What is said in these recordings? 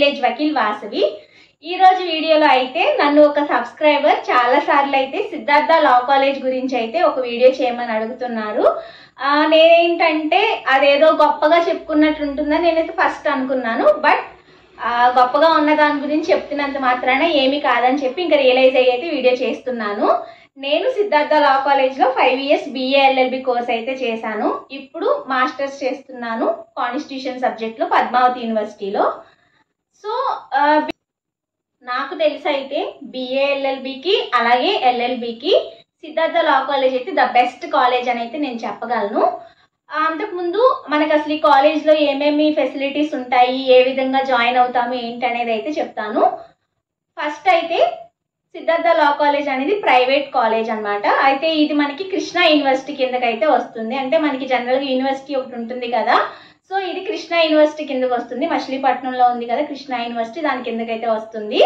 Village Vakil Vasavi. ఈ రోజు వీడియోలో అయితే నన్ను ఒక సబ్స్క్రైబర్ చాలా సార్లు అయితే సిద్ధార్థ లా కాలేజ్ గురించి అయితే ఒక వీడియో చేయమని అడుగుతున్నారు. నేనేంటంటే అదేదో గొప్పగా చెప్పుకున్నట్లు ఉంటుందని నేనైతే ఫస్ట్ అనుకున్నాను. బట్ గొప్పగా ఉన్న దాని గురించి చెప్తున్నంత మాత్రాన ఏమీ కాదని చెప్పి ఇంకా రియలైజ్ అయ్యి అయితే వీడియో చేస్తున్నాను. నేను సిద్ధార్థ లా కాలేజ్లో 5 years BA LLB కోర్స్ అయితే చేశాను. ఇప్పుడు మాస్టర్స్ చేస్తున్నాను కాన్స్టిట్యూషన్ సబ్జెక్ట్లో పద్మావతి యూనివర్సిటీలో. సో నాకు తెలిసి అయితే BA LLBకి అలాగే LLBకి సిద్ధార్థ లా కాలేజ్ అయితే ద బెస్ట్ కాలేజ్ అని అయితే నేను చెప్పగలను. అంతకుముందు మనకు అసలు ఈ కాలేజ్లో ఏమేమి ఫెసిలిటీస్ ఉంటాయి, ఏ విధంగా జాయిన్ అవుతాము ఏంటి అనేది అయితే చెప్తాను. ఫస్ట్ అయితే సిద్ధార్థ లా కాలేజ్ అనేది ప్రైవేట్ కాలేజ్ అనమాట. అయితే ఇది మనకి కృష్ణా యూనివర్సిటీ కిందకైతే వస్తుంది. అంటే మనకి జనరల్గా యూనివర్సిటీ ఒకటి ఉంటుంది కదా, సో ఇది కృష్ణా యూనివర్సిటీ కిందకి వస్తుంది. మచిలీపట్నంలో ఉంది కదా కృష్ణా యూనివర్సిటీ, దాని కిందకైతే వస్తుంది.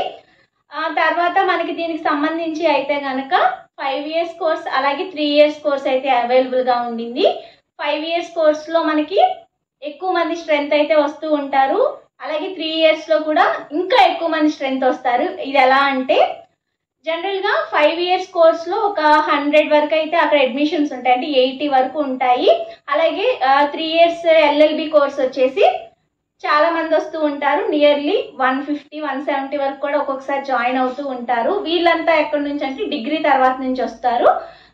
తర్వాత మనకి దీనికి సంబంధించి అయితే కనుక 5 years కోర్స్ అలాగే 3 years కోర్స్ అయితే అవైలబుల్గా ఉండింది. 5 years కోర్స్లో మనకి ఎక్కువ మంది స్ట్రెంత్ అయితే వస్తూ ఉంటారు. అలాగే 3 yearsలో కూడా ఇంకా ఎక్కువ మంది స్ట్రెంత్ వస్తారు. ఇది ఎలా అంటే జనరల్గా 5 years కోర్స్లో ఒక 100 వరకు అయితే అక్కడ అడ్మిషన్స్ ఉంటాయి, అంటే 80 వరకు ఉంటాయి. అలాగే 3 years LLB కోర్స్ వచ్చేసి చాలా మంది వస్తూ ఉంటారు. నియర్లీ 150-170 వరకు కూడా ఒక్కొక్కసారి జాయిన్ అవుతూ ఉంటారు. వీళ్ళంతా ఎక్కడి నుంచి అంటే డిగ్రీ తర్వాత నుంచి వస్తారు.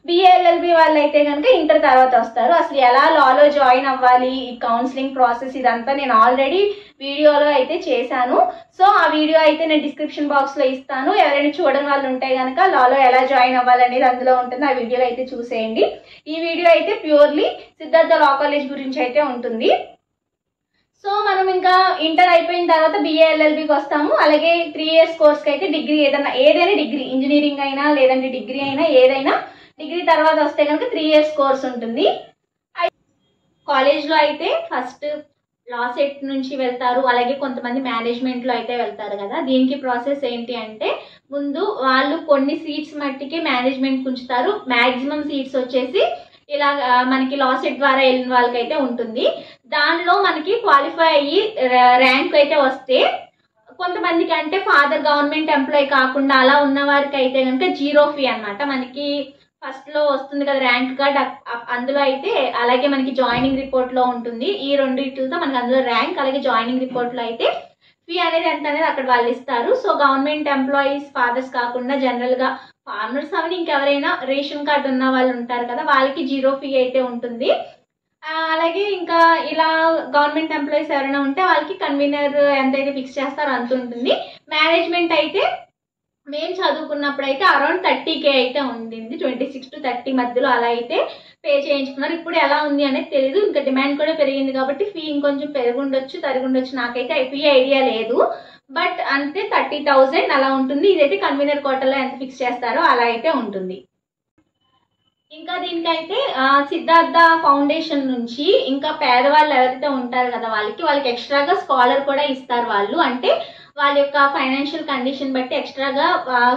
BA LLB వాళ్ళు అయితే కనుక ఇంటర్ తర్వాత వస్తారు. అసలు ఎలా లాలో జాయిన్ అవ్వాలి, ఈ కౌన్సిలింగ్ ప్రాసెస్ ఇదంతా నేను ఆల్రెడీ వీడియోలో అయితే చేశాను. సో ఆ వీడియో అయితే నేను డిస్క్రిప్షన్ బాక్స్లో ఇస్తాను. ఎవరైనా చూడని వాళ్ళు ఉంటే కనుక లాలో ఎలా జాయిన్ అవ్వాలనేది అందులో ఉంటుంది. ఆ వీడియోలో అయితే చూసేయండి. ఈ వీడియో అయితే ప్యూర్లీ సిద్ధార్థ లా కాలేజ్ గురించి అయితే ఉంటుంది. సో మనం ఇంకా ఇంటర్ అయిపోయిన తర్వాత BA LLBకి వస్తాము. అలాగే 3 years కోర్స్కి అయితే డిగ్రీ ఏదైనా డిగ్రీ, ఇంజనీరింగ్ అయినా లేదంటే డిగ్రీ అయినా ఏదైనా డిగ్రీ తర్వాత వస్తే కనుక 3 years కోర్స్ ఉంటుంది. కాలేజ్లో అయితే ఫస్ట్ లా సెట్ నుంచి వెళ్తారు, అలాగే కొంతమంది మేనేజ్మెంట్లో అయితే వెళ్తారు కదా. దీనికి ప్రాసెస్ ఏంటి అంటే ముందు వాళ్ళు కొన్ని సీట్స్ మట్టికి మేనేజ్మెంట్ ఉంచుతారు. మ్యాక్సిమం సీట్స్ వచ్చేసి ఇలా మనకి లా సెట్ ద్వారా వెళ్ళిన వాళ్ళకైతే ఉంటుంది. దానిలో మనకి క్వాలిఫై అయ్యి ర్యాంక్ అయితే వస్తే కొంతమందికి అంటే ఫాదర్ గవర్నమెంట్ ఎంప్లాయీ కాకుండా అలా ఉన్న వారికి అయితే కనుక 0 fee అనమాట. మనకి ఫస్ట్లో వస్తుంది కదా ర్యాంక్ కార్డ్, అందులో అయితే అలాగే మనకి జాయినింగ్ రిపోర్ట్లో ఉంటుంది. ఈ రెండింటితో మనకి అందులో ర్యాంక్ అలాగే జాయినింగ్ రిపోర్ట్లో అయితే ఫీ అనేది ఎంత అనేది అక్కడ వాళ్ళు ఇస్తారు. సో గవర్నమెంట్ ఎంప్లాయీస్ ఫాదర్స్ కాకుండా జనరల్గా ఫార్మర్స్ అవన్నీ ఇంకెవరైనా రేషన్ కార్డు ఉన్న వాళ్ళు ఉంటారు కదా, వాళ్ళకి 0 fee అయితే ఉంటుంది. అలాగే ఇంకా ఇలా గవర్నమెంట్ ఎంప్లాయీస్ ఎవరైనా ఉంటే వాళ్ళకి కన్వీనర్ ఎంతైతే ఫిక్స్ చేస్తారో అంత ఉంటుంది. మేనేజ్మెంట్ అయితే మేము చదువుకున్నప్పుడు అయితే అరౌండ్ 30K అయితే ఉండింది. 26 to 30 మధ్యలో అలా అయితే పే చేయించుకున్నారు. ఇప్పుడు ఎలా ఉంది అనేది తెలీదు. ఇంకా డిమాండ్ కూడా పెరిగింది కాబట్టి ఫీ ఇంకొంచెం పెరుగుండొచ్చు తరుగుండొచ్చు, నాకైతే ఫీ ఐడియా లేదు. బట్ అంతే 30,000 అలా ఉంటుంది. ఇదైతే కన్వీనర్ కోటలో ఎంత ఫిక్స్ చేస్తారో అలా అయితే ఉంటుంది. ఇంకా దీనికైతే సిద్ధార్థ ఫౌండేషన్ నుంచి ఇంకా పేదవాళ్ళు ఎవరైతే ఉంటారు కదా వాళ్ళకి ఎక్స్ట్రాగా స్కాలర్ కూడా ఇస్తారు. వాళ్ళు అంటే వాళ్ళ యొక్క ఫైనాన్షియల్ కండిషన్ బట్టి ఎక్స్ట్రాగా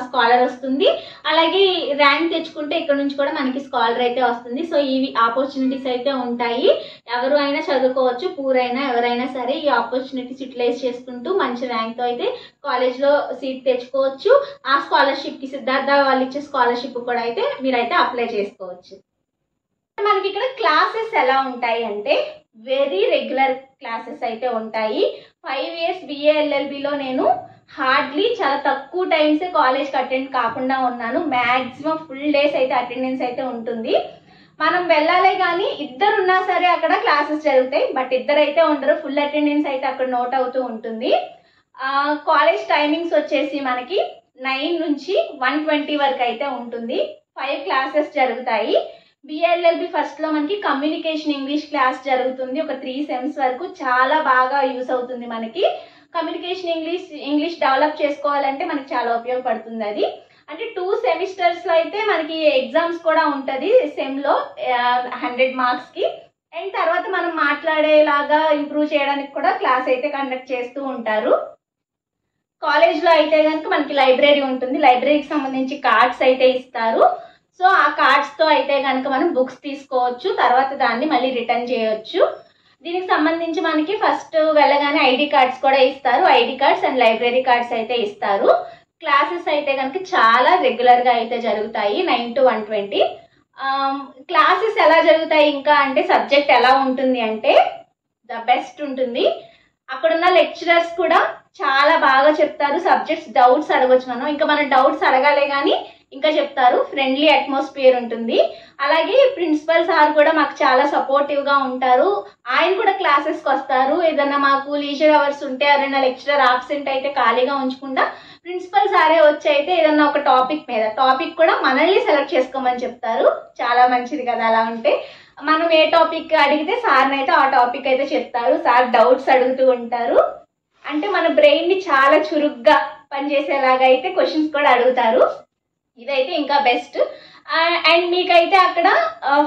స్కాలర్ వస్తుంది. అలాగే ర్యాంక్ తెచ్చుకుంటే ఇక్కడ నుంచి కూడా మనకి స్కాలర్ అయితే వస్తుంది. సో ఇవి ఆపర్చునిటీస్ అయితే ఉంటాయి. ఎవరు అయినా చదువుకోవచ్చు, పూర్ అయినా ఎవరైనా సరే ఈ ఆపర్చునిటీస్ యూటిలైజ్ చేసుకుంటూ మంచి ర్యాంక్తో అయితే కాలేజ్లో సీట్ తెచ్చుకోవచ్చు. ఆ స్కాలర్షిప్కి సిద్ధార్థ వాళ్ళు ఇచ్చే స్కాలర్షిప్ కూడా అయితే మీరైతే అప్లై చేసుకోవచ్చు. మనకి ఇక్కడ క్లాసెస్ ఎలా ఉంటాయి అంటే వెరీ రెగ్యులర్ క్లాసెస్ అయితే ఉంటాయి. 5 years BA LLBలో నేను హార్డ్లీ చాలా తక్కువ టైమ్సే కాలేజ్కి అటెండ్ కాకుండా ఉన్నాను. మ్యాక్సిమం ఫుల్ డేస్ అయితే అటెండెన్స్ అయితే ఉంటుంది. మనం వెళ్ళాలే కానీ ఇద్దరున్నా సరే అక్కడ క్లాసెస్ జరుగుతాయి. బట్ ఇద్దరైతే ఉండరు, ఫుల్ అటెండెన్స్ అయితే అక్కడ నోట్ అవుతూ ఉంటుంది. కాలేజ్ టైమింగ్స్ వచ్చేసి మనకి 9 నుంచి 1:20 వరకు అయితే ఉంటుంది. 5 classes జరుగుతాయి. BA LLB ఫస్ట్లో మనకి కమ్యూనికేషన్ ఇంగ్లీష్ క్లాస్ జరుగుతుంది. ఒక 3 sems వరకు చాలా బాగా యూస్ అవుతుంది. మనకి కమ్యూనికేషన్ ఇంగ్లీష్ డెవలప్ చేసుకోవాలంటే మనకి చాలా ఉపయోగపడుతుంది అది. అంటే 2 semestersలో అయితే మనకి ఎగ్జామ్స్ కూడా ఉంటుంది సెమ్లో 100 marksకి. అండ్ తర్వాత మనం మాట్లాడేలాగా ఇంప్రూవ్ చేయడానికి కూడా క్లాస్ అయితే కండక్ట్ చేస్తూ ఉంటారు. కాలేజ్లో అయితే కనుక మనకి లైబ్రరీ ఉంటుంది. లైబ్రరీకి సంబంధించి కార్డ్స్ అయితే ఇస్తారు. సో ఆ కార్డ్స్తో అయితే కనుక మనం బుక్స్ తీసుకోవచ్చు, తర్వాత దాన్ని మళ్ళీ రిటర్న్ చేయవచ్చు. దీనికి సంబంధించి మనకి ఫస్ట్ వెళ్ళగానే ఐడి కార్డ్స్ కూడా ఇస్తారు. ID cards and library cards అయితే ఇస్తారు. క్లాసెస్ అయితే కనుక చాలా రెగ్యులర్గా అయితే జరుగుతాయి 9 to 120. క్లాసెస్ ఎలా జరుగుతాయి ఇంకా అంటే సబ్జెక్ట్ ఎలా ఉంటుంది అంటే ద బెస్ట్ ఉంటుంది. అక్కడున్న లెక్చరర్స్ కూడా చాలా బాగా చెప్తారు. సబ్జెక్ట్స్ డౌట్స్ అడగొచ్చు మనం, ఇంకా మనం డౌట్స్ అడగాలే కానీ ఇంకా చెప్తారు. ఫ్రెండ్లీ అట్మాస్ఫియర్ ఉంటుంది. అలాగే ప్రిన్సిపల్ సార్ కూడా మాకు చాలా సపోర్టివ్గా ఉంటారు. ఆయన కూడా క్లాసెస్కి వస్తారు. ఏదన్నా మాకు లీజర్ అవర్స్ ఉంటే ఎవరైనా లెక్చరర్ ఆబ్సెంట్ అయితే ఖాళీగా ఉంచకుండా ప్రిన్సిపల్ సారే వచ్చి అయితే ఏదన్నా ఒక టాపిక్ కూడా మనల్ని సెలెక్ట్ చేసుకోమని చెప్తారు. చాలా మంచిది కదా అలా ఉంటే. మనం ఏ టాపిక్ అడిగితే సార్ని అయితే ఆ టాపిక్ అయితే చెప్తారు. సార్ డౌట్స్ అడుగుతూ ఉంటారు. అంటే మన బ్రెయిన్ని చాలా చురుగ్గా పనిచేసేలాగా అయితే క్వశ్చన్స్ కూడా అడుగుతారు. ఇదైతే ఇంకా బెస్ట్. అండ్ మీకైతే అక్కడ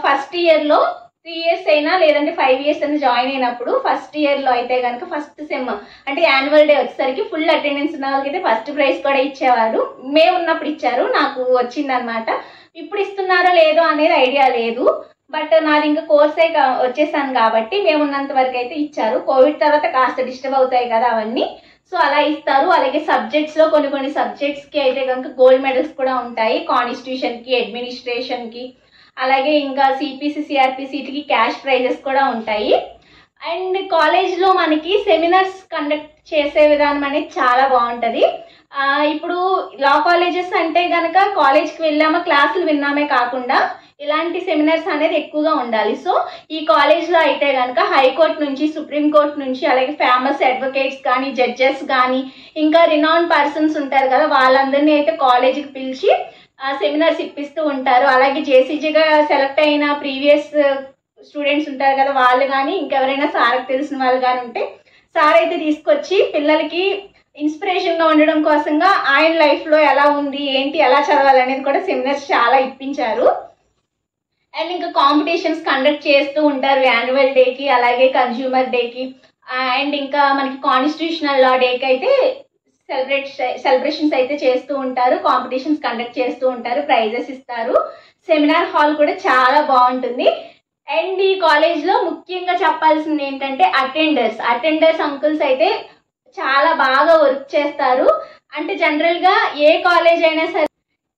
ఫస్ట్ ఇయర్లో 3 years అయినా లేదంటే 5 years అయినా జాయిన్ అయినప్పుడు ఫస్ట్ ఇయర్లో అయితే కనుక ఫస్ట్ సెమ్ అంటే యాన్యువల్ డే వచ్చేసరికి ఫుల్ అటెండెన్స్ ఉన్న వాళ్ళకి అయితే ఫస్ట్ ప్రైజ్ కూడా ఇచ్చేవారు. మేము ఉన్నప్పుడు ఇచ్చారు, నాకు వచ్చిందనమాట. ఇప్పుడు ఇస్తున్నారో లేదో అనేది ఐడియా లేదు. బట్ నాది ఇంకా కోర్సే వచ్చేసాను కాబట్టి మేము ఉన్నంత వరకు అయితే ఇచ్చారు. కోవిడ్ తర్వాత కాస్త డిస్టర్బ్ అవుతాయి కదా అవన్నీ, సో అలా ఇస్తారు. అలాగే సబ్జెక్ట్స్లో కొన్ని సబ్జెక్ట్స్కి అయితే కనుక గోల్డ్ మెడల్స్ కూడా ఉంటాయి. కాన్స్టిట్యూషన్కి, అడ్మినిస్ట్రేషన్కి, అలాగే ఇంకా సిపిసి, సిఆర్పిసిటికి క్యాష్ ప్రైజెస్ కూడా ఉంటాయి. అండ్ కాలేజ్లో మనకి సెమినార్స్ కండక్ట్ చేసే విధానం అనేది చాలా బాగుంటుంది. ఇప్పుడు లా కాలేజెస్ అంటే కనుక కాలేజ్కి వెళ్ళామా క్లాసులు విన్నామే కాకుండా ఇలాంటి సెమినార్స్ అనేది ఎక్కువగా ఉండాలి. సో ఈ కాలేజ్లో అయితే కనుక హైకోర్టు నుంచి, సుప్రీంకోర్టు నుంచి, అలాగే ఫేమస్ అడ్వకేట్స్ కానీ, జడ్జెస్ కానీ, ఇంకా రినౌన్ పర్సన్స్ ఉంటారు కదా, వాళ్ళందరినీ అయితే కాలేజీకి పిలిచి సెమినార్స్ ఇప్పిస్తూ ఉంటారు. అలాగే జేసీజీగా సెలెక్ట్ అయిన ప్రీవియస్ స్టూడెంట్స్ ఉంటారు కదా, వాళ్ళు కానీ ఇంకెవరైనా సార్కి తెలిసిన వాళ్ళు కానీ ఉంటే సార్ అయితే తీసుకొచ్చి పిల్లలకి ఇన్స్పిరేషన్గా ఉండడం కోసంగా ఆయన లైఫ్లో ఎలా ఉంది ఏంటి ఎలా చదవాలనేది కూడా సెమినార్స్ చాలా ఇప్పించారు. అండ్ ఇంకా కాంపిటీషన్స్ కండక్ట్ చేస్తూ ఉంటారు యాన్యువల్ డేకి, అలాగే కన్జ్యూమర్ డేకి, అండ్ ఇంకా మనకి కాన్స్టిట్యూషనల్ లా డేకి అయితే సెలబ్రేషన్స్ అయితే చేస్తూ ఉంటారు. కాంపిటీషన్స్ కండక్ట్ చేస్తూ ఉంటారు, ప్రైజెస్ ఇస్తారు. సెమినార్ హాల్ కూడా చాలా బాగుంటుంది. అండ్ ఈ కాలేజ్లో ముఖ్యంగా చెప్పాల్సింది ఏంటంటే అటెండర్స్ అంకుల్స్ అయితే చాలా బాగా వర్క్ చేస్తారు. అంటే జనరల్గా ఏ కాలేజ్ అయినా సరే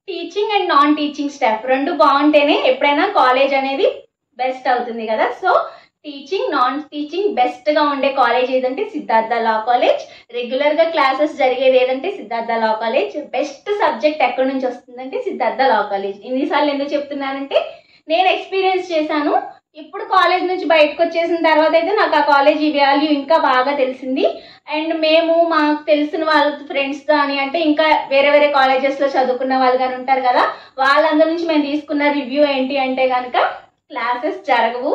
teaching and non teaching staff రెండు బాగుంటేనే ఎప్పుడైనా కాలేజ్ అనేది బెస్ట్ అవుతుంది కదా. సో టీచింగ్, నాన్ టీచింగ్ బెస్ట్గా ఉండే కాలేజ్ ఏదంటే సిద్ధార్థ లా కాలేజ్. రెగ్యులర్గా క్లాసెస్ జరిగేది ఏదంటే Siddhartha law college. Best subject ఎక్కడి నుంచి వస్తుందంటే సిద్ధార్థ లా కాలేజ్. ఇన్నిసార్లు ఎందుకు చెప్తున్నానంటే నేను ఎక్స్పీరియన్స్ చేశాను. ఇప్పుడు కాలేజ్ నుంచి బయటకు వచ్చేసిన తర్వాత అయితే నాకు ఆ కాలేజీ వాల్యూ ఇంకా బాగా తెలిసింది. అండ్ మేము మాకు తెలిసిన వాళ్ళ ఫ్రెండ్స్ కానీ అంటే ఇంకా వేరే కాలేజెస్లో చదువుకున్న వాళ్ళు కానీ ఉంటారు కదా, వాళ్ళందరి నుంచి మేము తీసుకున్న రివ్యూ ఏంటి అంటే కనుక క్లాసెస్ జరగవు,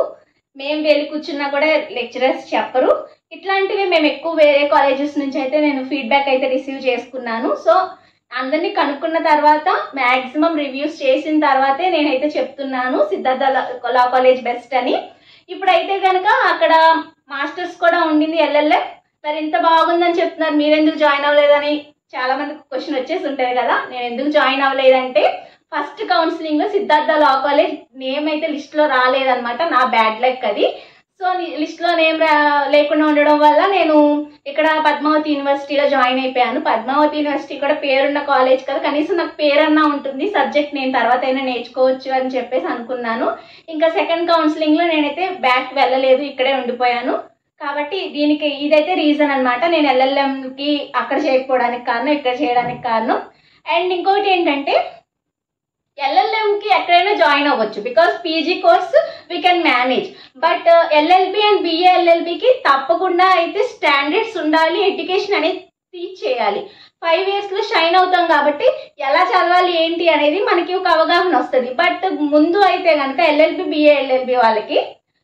మేము వెళ్ళి కూర్చున్నా కూడా లెక్చరర్స్ చెప్పరు. ఇట్లాంటివి మేము ఎక్కువ వేరే కాలేజెస్ నుంచి అయితే నేను ఫీడ్బ్యాక్ అయితే రిసీవ్ చేసుకున్నాను. సో అందరినీ కనుక్కున్న తర్వాత మ్యాక్సిమం రివ్యూస్ చేసిన తర్వాతే నేనైతే చెప్తున్నాను సిద్ధార్థ లా కాలేజ్ బెస్ట్ అని. ఇప్పుడైతే కనుక అక్కడ మాస్టర్స్ కూడా ఉండింది ఎల్ఎల్ఎం. మరి ఇంత బాగుందని చెప్తున్నారు, మీరెందుకు జాయిన్ అవ్వలేదని చాలా మందికి క్వశ్చన్ వచ్చేసి ఉంటుంది కదా. నేను ఎందుకు జాయిన్ అవ్వలేదంటే ఫస్ట్ కౌన్సిలింగ్లో సిద్ధార్థ లా కాలేజ్ నేమ్ అయితే లిస్ట్లో రాలేదనమాట. నా బ్యాడ్ లక్ అది. సో లిస్ట్లో నేమ్ లేకుండా ఉండడం వల్ల నేను ఇక్కడ పద్మావతి యూనివర్సిటీలో జాయిన్ అయిపోయాను. పద్మావతి యూనివర్సిటీ కూడా పేరున్న కాలేజ్ కదా, కనీసం నాకు పేరన్నా ఉంటుంది, సబ్జెక్ట్ నేను తర్వాత అయినా నేర్చుకోవచ్చు అని చెప్పేసి అనుకున్నాను. ఇంకా సెకండ్ కౌన్సిలింగ్లో నేనైతే బ్యాక్ వెళ్ళలేదు, ఇక్కడే ఉండిపోయాను. కాబట్టి దీనికి ఇదైతే రీజన్ అనమాట. నేను ఎల్ఎల్ఎంకి అక్కడ చేయకపోవడానికి కారణం, ఇక్కడ చేయడానికి కారణం. అండ్ ఇంకోటి ఏంటంటే ఎల్ఎల్ఎంకి ఎక్కడైనా జాయిన్ అవ్వచ్చు because PG course we can manage. But LLB and BA ఎల్ఎల్బికి తప్పకుండా అయితే స్టాండర్డ్స్ ఉండాలి, ఎడ్యుకేషన్ అనేది టీచ్ చేయాలి. 5 yearsలో షైన్ అవుతాం కాబట్టి ఎలా చదవాలి ఏంటి అనేది మనకి ఒక అవగాహన వస్తుంది. బట్ ముందు అయితే కనుక ఎల్ఎల్బి, బిఏ ఎల్ఎల్బి వాళ్ళకి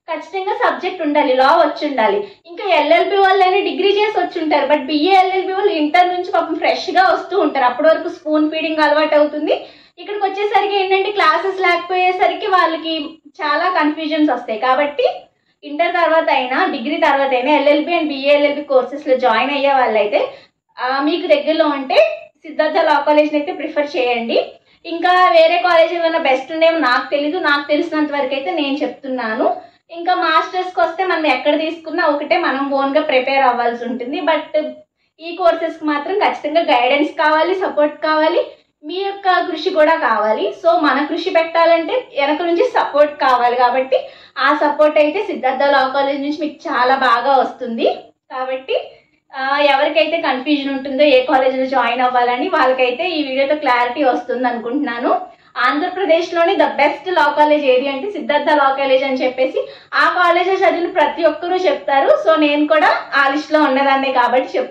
ఖచ్చితంగా సబ్జెక్ట్ ఉండాలి, లా వచ్చి ఉండాలి. ఇంకా ఎల్ఎల్బి వాళ్ళైనా డిగ్రీ చేసి వచ్చి ఉంటారు, బట్ బిఏ ఎల్ఎల్బి వాళ్ళు ఇంటర్ నుంచి పాపం ఫ్రెష్గా వస్తూ ఉంటారు. అప్పటి వరకు స్పూన్ ఫీడింగ్ అలవాటు అవుతుంది. ఇక్కడికి వచ్చేసరికి ఏంటంటే క్లాసెస్ లేకపోయేసరికి వాళ్ళకి చాలా కన్ఫ్యూజన్స్ వస్తాయి. కాబట్టి ఇంటర్ తర్వాత అయినా డిగ్రీ తర్వాత అయినా ఎల్ఎల్బి అండ్ బిఏ ఎల్ఎల్బి కోర్సెస్లో జాయిన్ అయ్యే వాళ్ళైతే మీకు దగ్గరలో ఉంటే సిద్ధార్థ లా కాలేజ్ని అయితే ప్రిఫర్ చేయండి. ఇంకా వేరే కాలేజ్ ఏమైనా బెస్ట్ ఉండేమో నాకు తెలీదు, నాకు తెలిసినంత వరకు అయితే నేను చెప్తున్నాను. ఇంకా మాస్టర్స్కి వస్తే మనం ఎక్కడ తీసుకున్నా ఒకటే, మనం ఓన్గా ప్రిపేర్ అవ్వాల్సి ఉంటుంది. బట్ ఈ కోర్సెస్కి మాత్రం ఖచ్చితంగా గైడెన్స్ కావాలి, సపోర్ట్ కావాలి, మీ యొక్క కృషి కూడా కావాలి. సో మన కృషి పెట్టాలంటే వెనక నుంచి సపోర్ట్ కావాలి. కాబట్టి ఆ సపోర్ట్ అయితే సిద్ధార్థ లా కాలేజ్ నుంచి మీకు చాలా బాగా వస్తుంది. కాబట్టి ఎవరికైతే కన్ఫ్యూజన్ ఉంటుందో ఏ కాలేజీలో జాయిన్ అవ్వాలని, వాళ్ళకైతే ఈ వీడియోతో క్లారిటీ వస్తుంది అనుకుంటున్నాను. ఆంధ్రప్రదేశ్లోని ద బెస్ట్ లా కాలేజ్ ఏది అంటే సిద్ధార్థ లా కాలేజ్ అని చెప్పేసి ఆ కాలేజ్లో చదివిన ప్రతి ఒక్కరూ చెప్తారు. సో నేను కూడా ఆ లిస్ట్లో ఉన్నదాన్నే కాబట్టి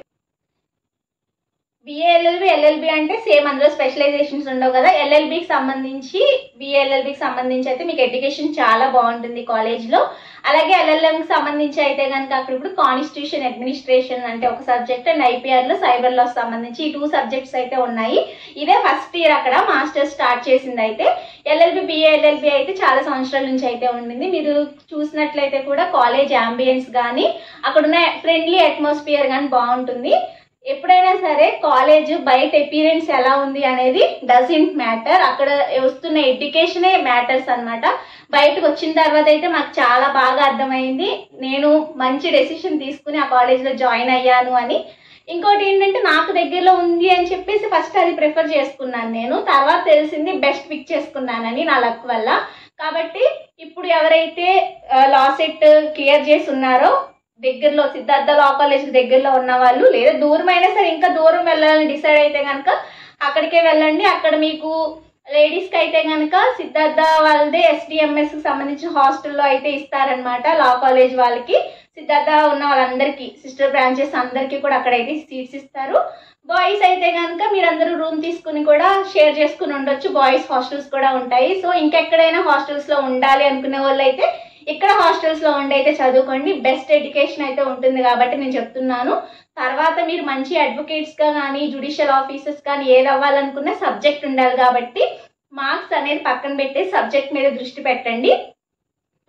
బిఏ ఎల్ఎల్బి, ఎల్ఎల్బి అంటే సేమ్ అందులో స్పెషలైజేషన్స్ ఉండవు కదా. ఎల్ఎల్బికి సంబంధించి, బిఏ ఎల్ఎల్బికి సంబంధించి అయితే మీకు ఎడ్యుకేషన్ చాలా బాగుంటుంది కాలేజ్లో. అలాగే ఎల్ఎల్ఎంకి సంబంధించి అయితే కనుక అక్కడ ఇప్పుడు కాన్స్టిట్యూషన్ అడ్మినిస్ట్రేషన్ అంటే ఒక సబ్జెక్ట్, అండ్ ఐపీఆర్లో సైబర్ లాస్ సంబంధించి ఈ 2 సబ్జెక్ట్స్ అయితే ఉన్నాయి. ఇదే ఫస్ట్ ఇయర్ అక్కడ మాస్టర్స్ స్టార్ట్ చేసింది. అయితే ఎల్ఎల్బి, బిఏ ఎల్ఎల్బి అయితే చాలా సంవత్సరాల నుంచి అయితే ఉండింది. మీరు చూసినట్లయితే కూడా కాలేజ్ అంబియన్స్ కానీ అక్కడున్న ఫ్రెండ్లీ అట్మాస్ఫియర్ కానీ బాగుంటుంది. ఎప్పుడైనా సరే కాలేజ్ బయట అపీరెన్స్ ఎలా ఉంది అనేది డజంట్ మ్యాటర్, అక్కడ వస్తున్న ఎడ్యుకేషనే మ్యాటర్స్ అనమాట. బయటకు వచ్చిన తర్వాత అయితే మాకు చాలా బాగా అర్థమైంది, నేను మంచి డెసిషన్ తీసుకుని ఆ కాలేజ్లో జాయిన్ అయ్యాను అని. ఇంకోటి ఏంటంటే నాకు దగ్గరలో ఉంది అని చెప్పేసి ఫస్ట్ అది ప్రిఫర్ చేసుకున్నాను నేను, తర్వాత తెలిసింది బెస్ట్ పిక్ చేసుకున్నానని నా లక్ వల్ల. కాబట్టి ఇప్పుడు ఎవరైతే లా సెట్ క్లియర్ చేసి ఉన్నారో దగ్గరలో సిద్ధార్థ లా కాలేజ్ దగ్గరలో ఉన్న వాళ్ళు, లేదా దూరమైనా సరే ఇంకా దూరం వెళ్ళాలని డిసైడ్ అయితే కనుక అక్కడికే వెళ్ళండి. అక్కడ మీకు లేడీస్కి అయితే కనుక సిద్ధార్థ వాళ్ళదే ఎస్డిఎంఎస్కి సంబంధించిన హాస్టల్లో అయితే ఇస్తారనమాట. లా కాలేజ్ వాళ్ళకి, సిద్ధార్థ ఉన్న వాళ్ళందరికీ, సిస్టర్ బ్రాంచెస్ అందరికీ కూడా అక్కడైతే సీట్స్ ఇస్తారు. బాయ్స్ అయితే కనుక మీరందరూ రూమ్ తీసుకుని కూడా షేర్ చేసుకుని ఉండొచ్చు, బాయ్స్ హాస్టల్స్ కూడా ఉంటాయి. సో ఇంకెక్కడైనా హాస్టల్స్లో ఉండాలి అనుకునే వాళ్ళు అయితే ఇక్కడ హాస్టల్స్లో ఉండి అయితే చదువుకోండి, బెస్ట్ ఎడ్యుకేషన్ అయితే ఉంటుంది కాబట్టి నేను చెప్తున్నాను. తర్వాత మీరు మంచి అడ్వకేట్స్గా కానీ జ్యుడిషియల్ ఆఫీసర్స్ కానీ ఏది అవ్వాలనుకున్న సబ్జెక్ట్ ఉండాలి. కాబట్టి మార్క్స్ అనేది పక్కన పెట్టే సబ్జెక్ట్ మీద దృష్టి పెట్టండి.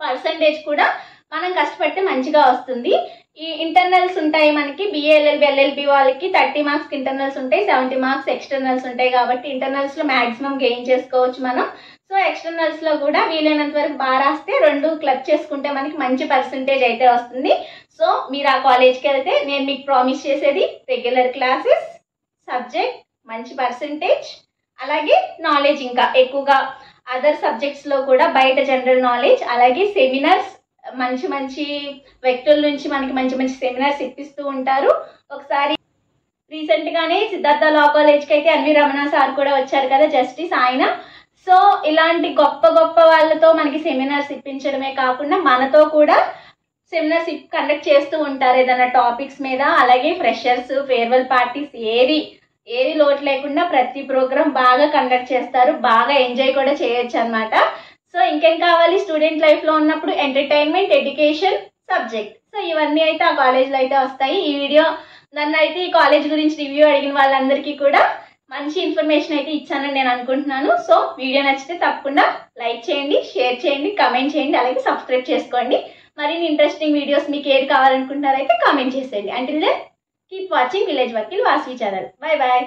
పర్సంటేజ్ కూడా మనం కష్టపడితే మంచిగా వస్తుంది. ఈ ఇంటర్నల్స్ ఉంటాయి మనకి, బిఏ ఎల్ఎల్బి, ఎల్ఎల్బి వాళ్ళకి 30 మార్క్స్ ఇంటర్నల్స్ ఉంటాయి, 70 మార్క్స్ ఎక్స్టర్నల్స్ ఉంటాయి. కాబట్టి ఇంటర్నల్స్లో మ్యాక్సిమం గెయిన్ చేసుకోవచ్చు మనం. సో ఎక్స్టర్నల్స్లో కూడా వీలైనంత వరకు బాగా రాస్తే 2 క్లబ్ చేసుకుంటే మనకి మంచి పర్సంటేజ్ అయితే వస్తుంది. సో మీరు ఆ కాలేజ్కి వెళ్తే నేను మీకు ప్రామిస్ చేసేది రెగ్యులర్ క్లాసెస్, సబ్జెక్ట్, మంచి పర్సంటేజ్, అలాగే నాలెడ్జ్ ఇంకా ఎక్కువగా అదర్ సబ్జెక్ట్స్లో కూడా బయట జనరల్ నాలెడ్జ్, అలాగే సెమినార్స్, మంచి మంచి వ్యక్తుల నుంచి మనకి మంచి మంచి సెమినార్స్ ఇప్పిస్తూ ఉంటారు. ఒకసారి రీసెంట్గానే సిద్ధార్థ లా కాలేజ్కి అయితే ఎన్వి రమణ సార్ కూడా వచ్చారు కదా, జస్టిస్ ఆయన. సో ఇలాంటి గొప్ప గొప్ప వాళ్ళతో మనకి సెమినార్స్ ఇప్పించడమే కాకుండా మనతో కూడా సెమినార్స్ కండక్ట్ చేస్తూ ఉంటారు ఏదైనా టాపిక్స్ మీద. అలాగే ఫ్రెషర్స్, ఫేర్వెల్ పార్టీస్, ఏది లోటు లేకుండా ప్రతి ప్రోగ్రామ్ బాగా కండక్ట్ చేస్తారు, బాగా ఎంజాయ్ కూడా చేయొచ్చు అనమాట. సో ఇంకేం కావాలి, స్టూడెంట్ లైఫ్లో ఉన్నప్పుడు ఎంటర్టైన్మెంట్, ఎడ్యుకేషన్, సబ్జెక్ట్, సో ఇవన్నీ అయితే ఆ కాలేజ్లో అయితే వస్తాయి. ఈ వీడియో నన్ను అయితే ఈ కాలేజ్ గురించి రివ్యూ అడిగిన వాళ్ళందరికీ కూడా మంచి ఇన్ఫర్మేషన్ అయితే ఇచ్చానని నేను అనుకుంటున్నాను. సో వీడియో నచ్చితే తప్పకుండా లైక్ చేయండి, షేర్ చేయండి, కమెంట్ చేయండి, అలాగే సబ్స్క్రైబ్ చేసుకోండి. మరిన్ని ఇంట్రెస్టింగ్ వీడియోస్ మీకు ఏది కావాలనుకుంటున్నారైతే కామెంట్ చేసేయండి. Until then keep watching village Vakil Vasavi channel. Bye bye.